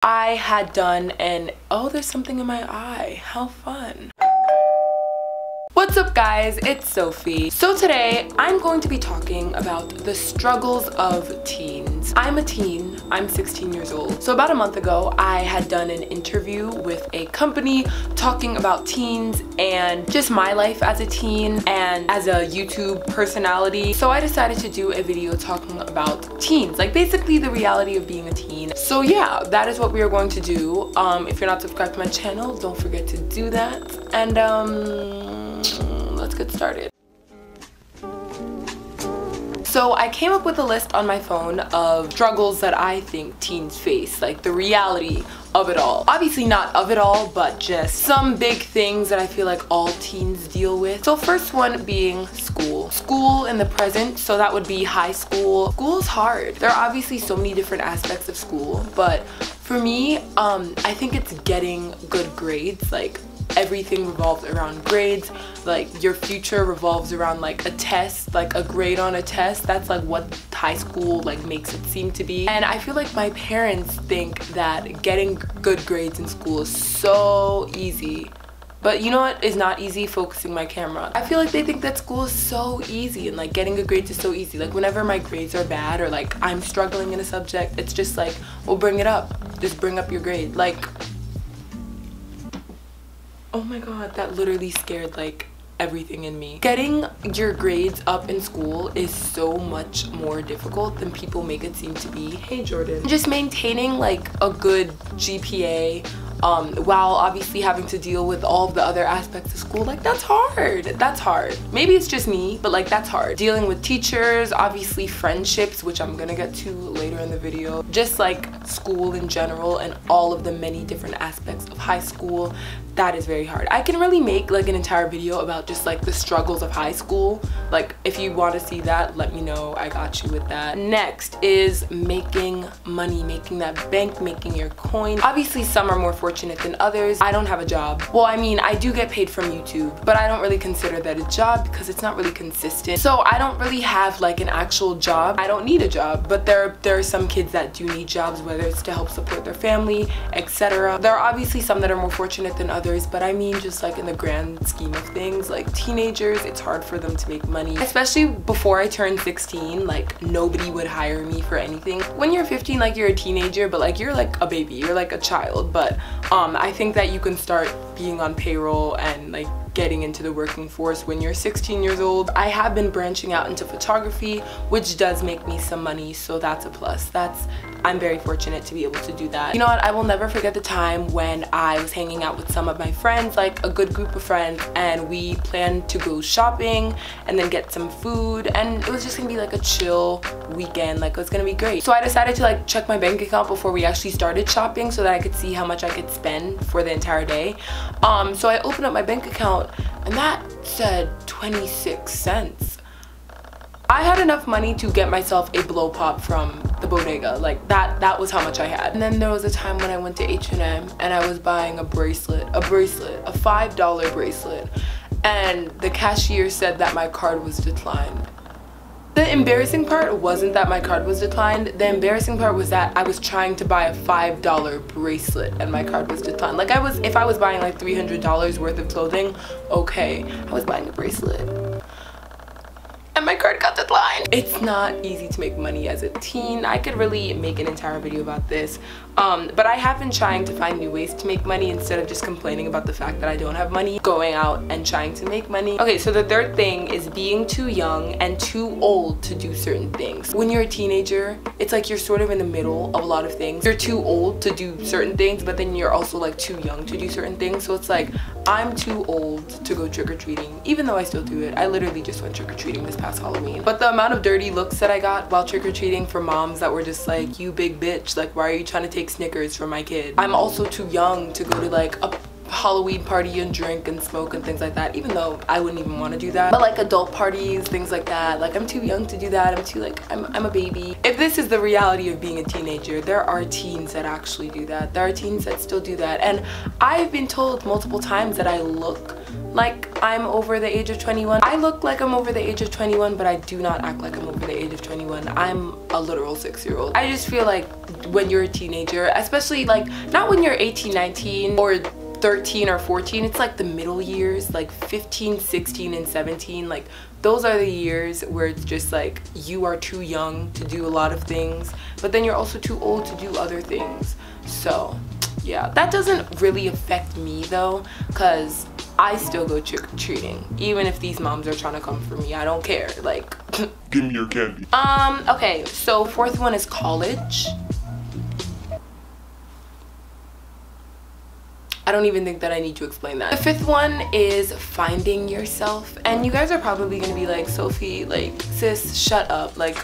I had done an, oh, there's something in my eye, how fun. What's up guys, it's Sophie. So today I'm going to be talking about the struggles of teens. I'm a teen, I'm 16 years old. So about a month ago I had done an interview with a company talking about teens and just my life as a teen and as a YouTube personality. So I decided to do a video talking about teens, like basically the reality of being a teen. So yeah, that is what we are going to do. If you're not subscribed to my channel, don't forget to do that. And let's get started. So I came up with a list on my phone of struggles that I think teens face, like the reality of it all. Obviously not of it all, but just some big things that I feel like all teens deal with. So first one being school. School in the present, so that would be high school. School's hard. There are obviously so many different aspects of school, but for me, I think it's getting good grades. Like everything revolves around grades. Like your future revolves around like a test, like a grade on a test. That's like what high school like makes it seem to be. And I feel like my parents think that getting good grades in school is so easy. But you know what is not easy? Focusing my camera. I feel like they think that school is so easy and like getting good grades is so easy. Like whenever my grades are bad or like I'm struggling in a subject, it's just like, well, bring it up. Just bring up your grade. Like, oh my god, that literally scared like everything in me. Getting your grades up in school is so much more difficult than people make it seem to be. Hey Jordan. Just maintaining like a good GPA while obviously having to deal with all of the other aspects of school, like that's hard. That's hard. Maybe it's just me, but like that's hard. Dealing with teachers, obviously friendships, which I'm gonna get to later in the video. Just like school in general and all of the many different aspects of high school. That is very hard. I can really make like an entire video about just like the struggles of high school. Like if you want to see that, let me know. I got you with that. Next is making money, making that bank, making your coin. Obviously some are more fortunate than others. I don't have a job. Well, I mean, I do get paid from YouTube, but I don't really consider that a job because it's not really consistent. So I don't really have like an actual job. I don't need a job, but there are some kids that do need jobs, whether it's to help support their family, etc. There are obviously some that are more fortunate than others, but I mean just like in the grand scheme of things, like teenagers, it's hard for them to make money. Especially before I turned 16, like nobody would hire me for anything. When you're 15, like you're a teenager, but like you're like a baby, you're like a child. But I think that you can start being on payroll and like getting into the working force when you're 16 years old. I have been branching out into photography, which does make me some money, so that's a plus. I'm very fortunate to be able to do that. You know what, I will never forget the time when I was hanging out with some of my friends, like a good group of friends, and we planned to go shopping and then get some food, and it was just gonna be like a chill weekend. Like it was gonna be great. So I decided to like check my bank account before we actually started shopping so that I could see how much I could spend for the entire day. So I opened up my bank account and that said 26 cents. I had enough money to get myself a blow pop from the bodega. Like that was how much I had. And then there was a time when I went to H&M and I was buying a bracelet, a $5 bracelet, and the cashier said that my card was declined. The embarrassing part wasn't that my card was declined. The embarrassing part was that I was trying to buy a $5 bracelet and my card was declined. Like if I was buying like $300 worth of clothing, okay, I was buying a bracelet and my card got declined. It's not easy to make money as a teen. I could really make an entire video about this. But I have been trying to find new ways to make money instead of just complaining about the fact that I don't have money, going out and trying to make money. Okay, so the third thing is being too young and too old to do certain things. When you're a teenager, it's like you're sort of in the middle of a lot of things. You're too old to do certain things, but then you're also like too young to do certain things. So it's like I'm too old to go trick-or-treating, even though I still do it. I literally just went trick-or-treating this past Halloween. But the amount of dirty looks that I got while trick-or-treating from moms that were just like, you big bitch, like why are you trying to take Snickers from my kid? I'm also too young to go to like a Halloween party and drink and smoke and things like that, even though I wouldn't even want to do that. But like adult parties, things like that, like I'm too young to do that. I'm too like, I'm a baby. If this is the reality of being a teenager, there are teens that actually do that. There are teens that still do that. And I've been told multiple times that I look like I'm over the age of 21. I look like I'm over the age of 21, but I do not act like I'm over the age of 21. I'm a literal 6-year-old. I just feel like when you're a teenager, especially like not when you're 18, 19 or 13 or 14, it's like the middle years, like 15, 16 and 17. Like those are the years where it's just like you are too young to do a lot of things, but then you're also too old to do other things. So yeah, that doesn't really affect me though, because I still go trick-or-treating even if these moms are trying to come for me. I don't care, like give me your candy. Okay, so fourth one is college. I don't even think that I need to explain that. The fifth one is finding yourself. And you guys are probably gonna be like, Sophie, like, sis, shut up. Like,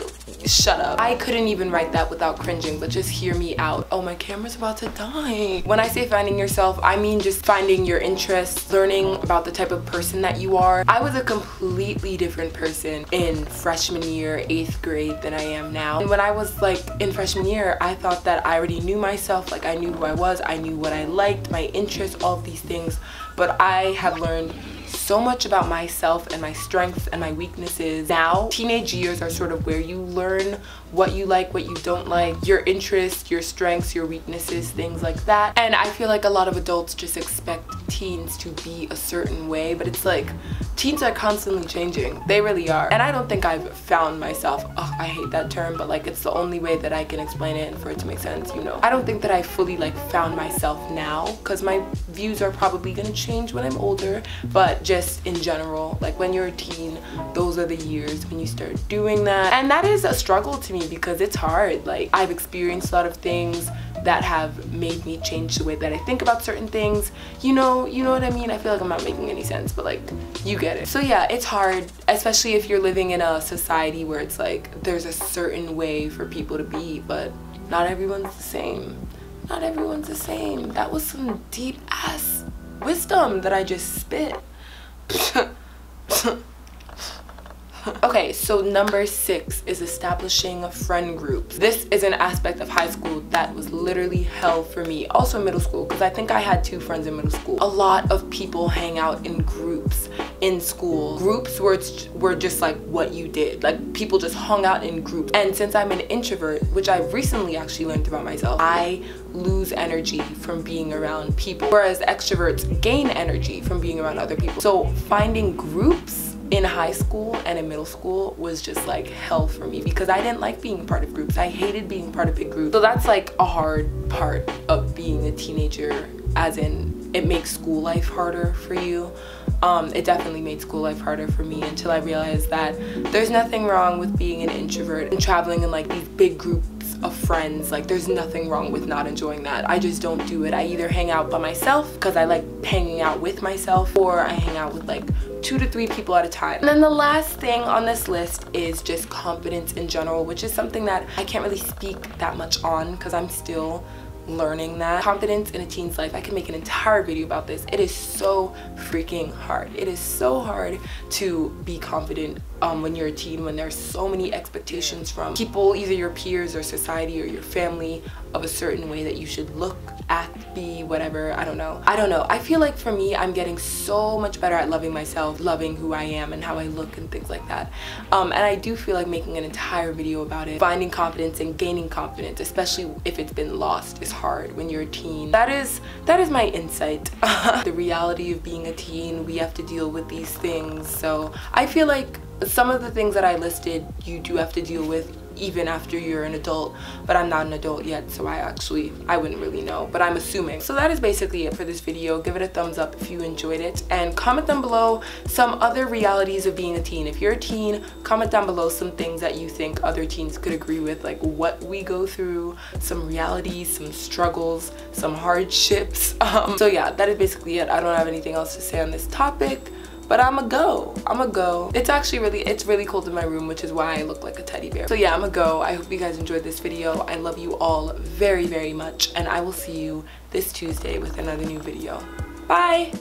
shut up. I couldn't even write that without cringing, but just hear me out. Oh, my camera's about to die. When I say finding yourself, I mean just finding your interests, learning about the type of person that you are. I was a completely different person in freshman year, 8th grade than I am now. And when I was like in freshman year, I thought that I already knew myself. Like I knew who I was, I knew what I liked, my interests, all of these things. But I have learned so much about myself and my strengths and my weaknesses. Now, teenage years are sort of where you learn what you like, what you don't like, your interests, your strengths, your weaknesses, things like that. And I feel like a lot of adults just expect teens to be a certain way, but it's like teens are constantly changing. They really are. And I don't think I've found myself. Oh, I hate that term, but like it's the only way that I can explain it and for it to make sense, you know. I don't think that I fully like found myself now, because my views are probably gonna change when I'm older, but just in general, like when you're a teen, those are the years when you start doing that. And that is a struggle to me because it's hard. Like I've experienced a lot of things that have made me change the way that I think about certain things. You know what I mean? I feel like I'm not making any sense, but like you get it. So yeah, it's hard, especially if you're living in a society where it's like there's a certain way for people to be, but not everyone's the same. Not everyone's the same. That was some deep ass wisdom that I just spit. Okay, so number 6 is establishing friend groups. This is an aspect of high school that was literally hell for me. Also middle school, because I think I had 2 friends in middle school. A lot of people hang out in groups in school. Groups were just like what you did. Like people just hung out in groups. And since I'm an introvert, which I've recently actually learned about myself, I lose energy from being around people, whereas extroverts gain energy from being around other people. So finding groups in high school and in middle school was just like hell for me because I didn't like being part of groups. I hated being part of big groups. So that's like a hard part of being a teenager, as in it makes school life harder for you. It definitely made school life harder for me until I realized that there's nothing wrong with being an introvert and traveling in like these big groups of friends. Like there's nothing wrong with not enjoying that. I just don't do it. I either hang out by myself because I like hanging out with myself, or I hang out with like 2 to 3 people at a time. And then the last thing on this list is just confidence in general, which is something that I can't really speak that much on because I'm still learning that. Confidence in a teen's life, I can make an entire video about this. It is so freaking hard. It is so hard to be confident when you're a teen, when there's so many expectations from people, either your peers or society or your family, of a certain way that you should look, act, be, whatever. I don't know. I feel like for me, I'm getting so much better at loving myself, loving who I am and how I look and things like that. And I do feel like making an entire video about it. Finding confidence and gaining confidence, especially if it's been lost, is hard when you're a teen. That is my insight. The reality of being a teen, we have to deal with these things. So I feel like some of the things that I listed, you do have to deal with even after you're an adult, but I'm not an adult yet, so I wouldn't really know, but I'm assuming. So that is basically it for this video. Give it a thumbs up if you enjoyed it, and comment down below some other realities of being a teen. If you're a teen, comment down below some things that you think other teens could agree with, like what we go through, some realities, some struggles, some hardships. So yeah, that is basically it. I don't have anything else to say on this topic, but I'ma go. It's really cold in my room, which is why I look like a teddy bear. So yeah, I'ma go. I hope you guys enjoyed this video. I love you all very, very much, and I will see you this Tuesday with another new video. Bye!